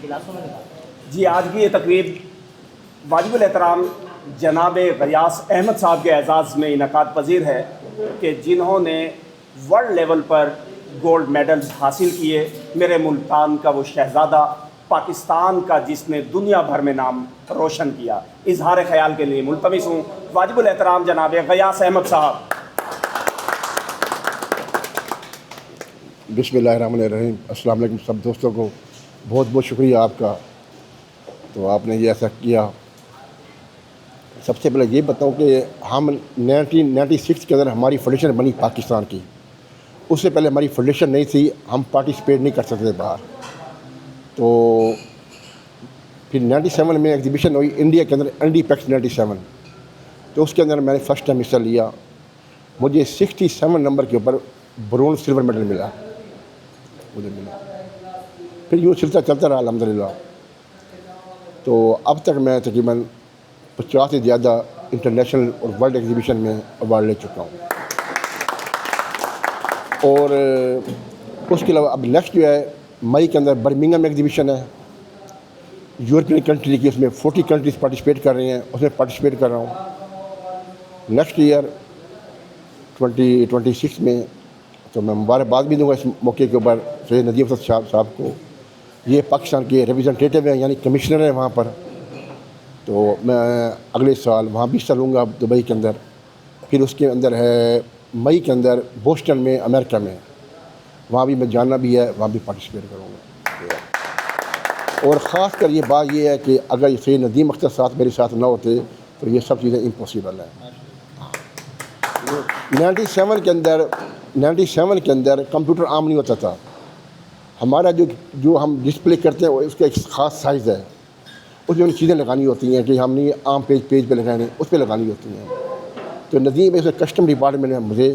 गिलासों में निकाल। जी, आज की ये तकरीब वाजिबुल एहतराम जनाब गयास अहमद साहब के एजाज़ में इनकाद पजीर है कि जिन्होंने वर्ल्ड लेवल पर गोल्ड मेडल्स हासिल किए। मेरे मुल्तान का वो शहज़ादा, पाकिस्तान का जिसने दुनिया भर में नाम रोशन किया। इजहार ख्याल के लिए मुल्तमिस हूँ वाजिबुल एहतराम जनाब गयास अहमद साहब। बिस्मिल्लाहिर्रहमानिर्रहीम। अस्सलाम वालेकुम सब दोस्तों को बहुत बहुत शुक्रिया आपका। तो आपने ये ऐसा किया। सबसे पहले ये बताऊं कि हम 1996 के अंदर हमारी फेडरेशन बनी पाकिस्तान की। उससे पहले हमारी फेडरेशन नहीं थी, हम पार्टिसिपेट नहीं कर सकते बाहर। तो फिर 97 में एग्जीबिशन हुई इंडिया के अंदर, इंडीपेक्स 97। तो उसके अंदर मैंने फ़र्स्ट टाइम हिस्सा लिया। मुझे 67 नंबर के ऊपर ब्रोंज सिल्वर मेडल मिला, मुझे मिला। फिर यूँ सिलसिला चलता रहा अल्हम्दुलिल्लाह। तो अब तक मैं तकरीबन 50 से ज़्यादा इंटरनेशनल और वर्ल्ड एग्जीबिशन में अवार्ड ले चुका हूँ। और उसके अलावा अब नेक्स्ट जो है मई के अंदर बर्मिंघम एग्जीबिशन है, यूरोपियन कंट्री की। उसमें 40 कंट्रीज़ पार्टिसिपेट कर रही हैं, उसमें पार्टिसिपेट कर रहा हूँ। नेक्स्ट ईयर 2026 में तो मैं मुबारकबाद भी दूँगा इस मौके के ऊपर सैयद नदीम अहमद साहब को। ये पाकिस्तान के रिप्रेजेंटेटिव हैं, यानी कमिश्नर हैं वहाँ पर। तो मैं अगले साल वहाँ भी हिस्सा लूँगा दुबई के अंदर। फिर उसके अंदर है मई के अंदर बोस्टन में, अमेरिका में, वहाँ भी मैं जाना भी है, वहाँ भी पार्टिसिपेट करूँगा। और ख़ास कर ये बात ये है कि अगर सैयद नदीम अख्तर साहब मेरे साथ ना होते तो ये सब चीज़ें इम्पॉसिबल हैं। 97 के अंदर कंप्यूटर आम नहीं होता था। हमारा जो हम डिस्प्ले करते हैं उसका एक ख़ास साइज़ है, उसमें चीज़ें लगानी होती हैं कि हमने आम पेज पे लगानी, उस पर लगानी होती हैं। तो नदीम ऐसे कस्टम डिपार्टमेंट में मुझे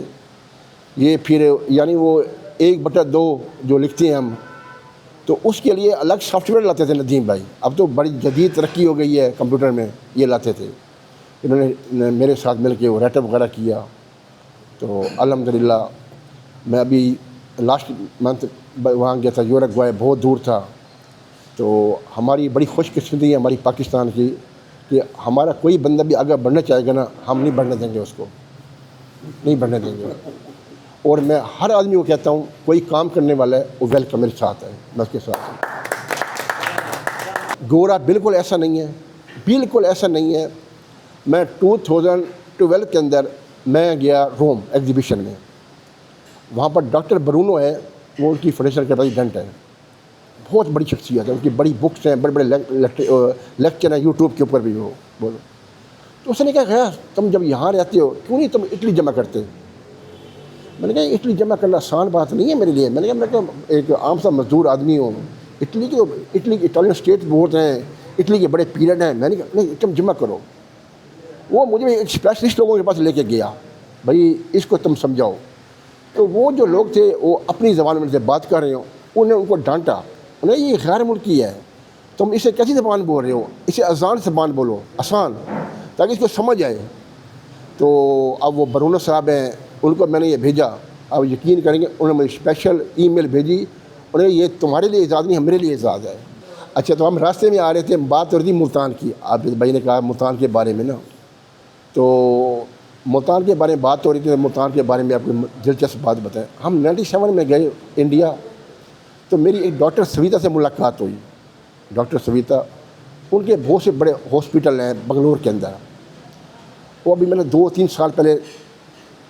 ये फिर यानी वो 1/2 जो लिखते हैं हम, तो उसके लिए अलग सॉफ्टवेयर लाते थे नदीम भाई। अब तो बड़ी जदीद तरक्की हो गई है कंप्यूटर में, ये लाते थे। इन्होंने मेरे साथ मिल के वो राइटअप वगैरह किया। तो अल्हम्दुलिल्लाह मैं अभी लास्ट मंथ वहाँ गया था, यूरुग्वे, बहुत दूर था। तो हमारी बड़ी खुशकिस्मती है हमारी पाकिस्तान की कि हमारा कोई बंदा भी आगे बढ़ना चाहेगा ना, हम नहीं बढ़ने देंगे, उसको नहीं बढ़ने देंगे। और मैं हर आदमी को कहता हूँ कोई काम करने वाला है वो वेलकम मेरे साथ है, मैं उसके साथ हूँ। गोरा बिल्कुल ऐसा नहीं है, बिल्कुल ऐसा नहीं है। मैं 2012 के अंदर मैं गया रोम एग्जीबिशन में। वहाँ पर डॉक्टर ब्रूनो है, वो उनकी फेडरेशन के प्रेसिडेंट है। बहुत बड़ी शख्सियत है, उनकी बड़ी बुक्स हैं, बड़े बड़े लेक्चर हैं यूट्यूब के ऊपर भी। वो बोलो तो उसने कहा गया तुम जब यहाँ रहते हो क्यों नहीं तुम इटली जमा करते। मैंने कहा इटली जमा करना आसान बात नहीं है मेरे लिए। मैंने कहा मैं तो एक आम सा मजदूर आदमी हूँ। इटली के इटालियन स्टेट बहुत हैं, इटली के बड़े पीरियड हैं। मैंने कहा नहीं तुम जमा करो। वो मुझे एक स्पेशलिस्ट लोगों के पास लेके गया, भाई इसको तुम समझाओ। तो वो जो लोग थे वो अपनी ज़बान में से बात कर रहे हो, उन्हें उनको डांटा। उन्हें ये गैर मुल्की है, तुम इसे कैसी ज़बान बोल रहे हो, इसे आसान ज़बान बोलो, आसान, ताकि इसको समझ आए। तो अब वो बरूनो साहब हैं, उनको मैंने ये भेजा। अब यकीन करेंगे उन्होंने मुझे स्पेशल ईमेल भेजी, उन्हें ये तुम्हारे लिए इजाज़त नहीं है, मेरे लिए इजाज़त है। अच्छा, तो हम रास्ते में आ रहे थे, बात हो रही थी मुल्तान की। आप भाई ने कहा मुल्तान के बारे में ना, तो मुल्तान के बारे में बात हो रही थी। मुल्तान के बारे में आपको दिलचस्प बात बताएं। हम 97 में गए इंडिया, तो मेरी एक डॉक्टर सविता से मुलाकात हुई। डॉक्टर सविता, उनके बहुत से बड़े हॉस्पिटल हैं बंगलोर के अंदर। वो अभी मैंने 2-3 साल पहले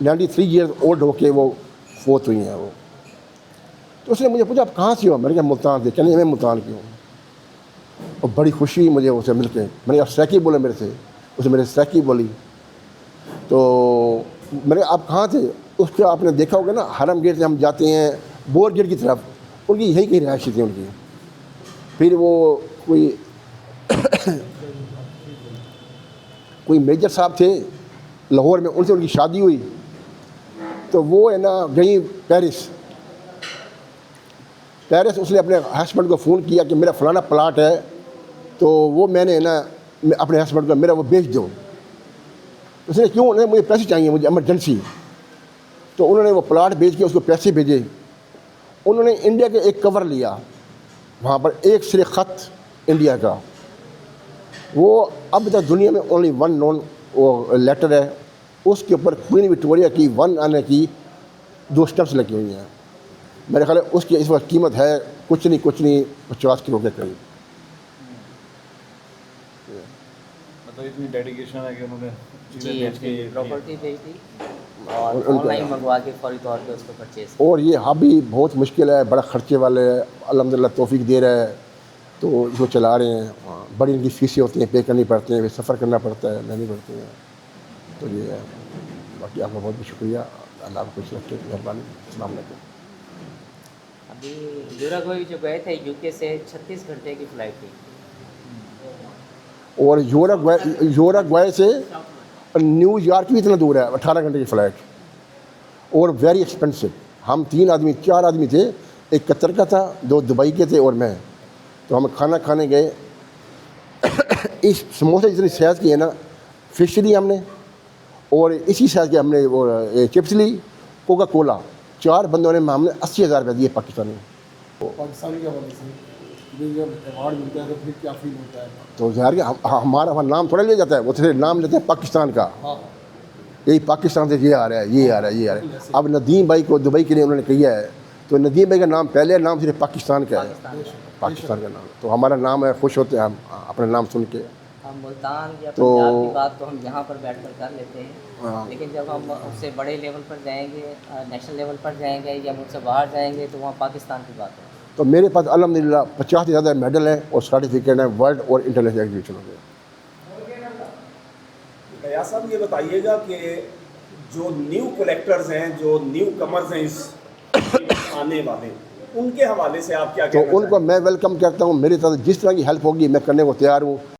93 ईयर्स ओल्ड होके वो फोत हुई हैं वो। तो उसने मुझे पूछा आप कहाँ से हो। मैंने कहा मुल्तान से। कहने मैं मुल्तान की हूँ। और बड़ी खुशी हुई मुझे उससे मिल के। मैंने कहा सैकी बोले मेरे से, उसने मेरे सैकी बोली। तो मैंने आप कहाँ थे। उसके आपने देखा होगा ना, हरम गेट से हम जाते हैं बोर गेट की तरफ, उनकी यही कहीं रहायशी थी उनकी। फिर वो कोई मेजर साहब थे लाहौर में, उनसे उनकी शादी हुई। तो वो है ना गई पेरिस। उसने अपने हस्बैंड को फ़ोन किया कि मेरा फ़लाना प्लाट है, तो वो मैंने ना अपने हस्बैंड को मेरा वो बेच दो। उसने क्यों, उन्हें मुझे पैसे चाहिए, मुझे इमरजेंसी। तो उन्होंने वो प्लाट बेच के उसको पैसे भेजे। उन्होंने इंडिया के एक कवर लिया, وہاں پر ایک سر خط انڈیا کا، وہ اب تک دنیا میں اونلی ون نون وہ لیٹر ہے، اس کے اوپر کوئین وکٹوریہ کی 1 آنے کی 2 اسٹمپس لگی ہوئی ہیں. میرے خیال ہے اس کی اس وقت قیمت ہے کچھ نہیں 50 کروڑ کے قریب. مطلب اتنی ڈیڈیکیشن ہے کہ انہوں نے چیزیں جی بیچ کے پراپرٹی بھیج دی اور آن لائن منگوا کے فوری طور پہ اس کو پرچیز. اور یہ ہابی بہت مشکل ہے، بڑا خرچے والے ہے، الحمدللہ توفیق دے رہا ہے تو جو چلا رہے ہیں. بڑی ان کی فیسیں ہوتی ہیں، پے کرنی پڑتی ہیں، پھر سفر کرنا پڑتا ہے، لینی پڑتی ہیں. تو یہ ہے. باقی آپ کا بہت بہت شکریہ، اللہ آپ کو خوش رکھے، مہربانی. السلام علیکم. ابھی یوراگوئے جو گئے تھے UK سے 36 گھنٹے کی فلائٹ تھی. اور یوراگوئے سے نیو یارک بھی اتنا دور ہے، 18 گھنٹے کی فلائٹ، اور ویری ایکسپینسو. ہم 4 آدمی تھے، ایک قطر کا تھا، 2 دبئی کے تھے اور میں. تو ہم کھانا کھانے گئے. اس سموسے جتنی سائز کی ہے نا، فش لی ہم نے، اور اسی سائز کے ہم نے وہ چپس لی، کوکا کولا. 4 بندوں نے ہم نے 80,000 روپئے دیے پاکستانی. پاکستان کے حوالے سے جب ایوارڈ ملتا ہے تو پھر کیا فیل ہوتا ہے؟ تو ظاہر کہ ہمارا نام تھوڑا لیا جاتا ہے، وہ صرف نام لیتے ہیں پاکستان کا. ہاں یہی پاکستان سے یہ آ رہا ہے، یہ آ رہا ہے، یہ آ رہا ہے. اب ندیم بھائی کو دبئی کے لیے انہوں نے کہا ہے، تو ندیم بھائی کا نام پہلے، نام صرف پاکستان کا ہے، پاکستان کا نام. تو ہمارا نام ہے، خوش ہوتے ہیں ہم اپنا نام سن کے. ہم ملتان یا تو پنجاب کی بات تو ہم یہاں پر بیٹھ کر کر لیتے ہیں، لیکن جب ہم اس سے بڑے لیول پر جائیں گے، نیشنل لیول پر جائیں گے یا ملک سے باہر جائیں گے تو وہاں پاکستان کی بات ہے. تو میرے پاس الحمدللہ 50 سے زیادہ میڈل ہیں اور سرٹیفکیٹ ہیں ورلڈ اور انٹرنیشنل ایگزیبیشنوں کے. غیاث صاحب یہ بتائیے گا کہ جو نیو کلیکٹرز ہیں، جو نیو کمرز ہیں اس آنے والے، ان کے حوالے سے آپ کیا تو کہنا ان کو چاہیں گے؟ میں ویلکم کرتا ہوں. میری طرف جس طرح کی ہیلپ ہوگی میں کرنے کو تیار ہوں.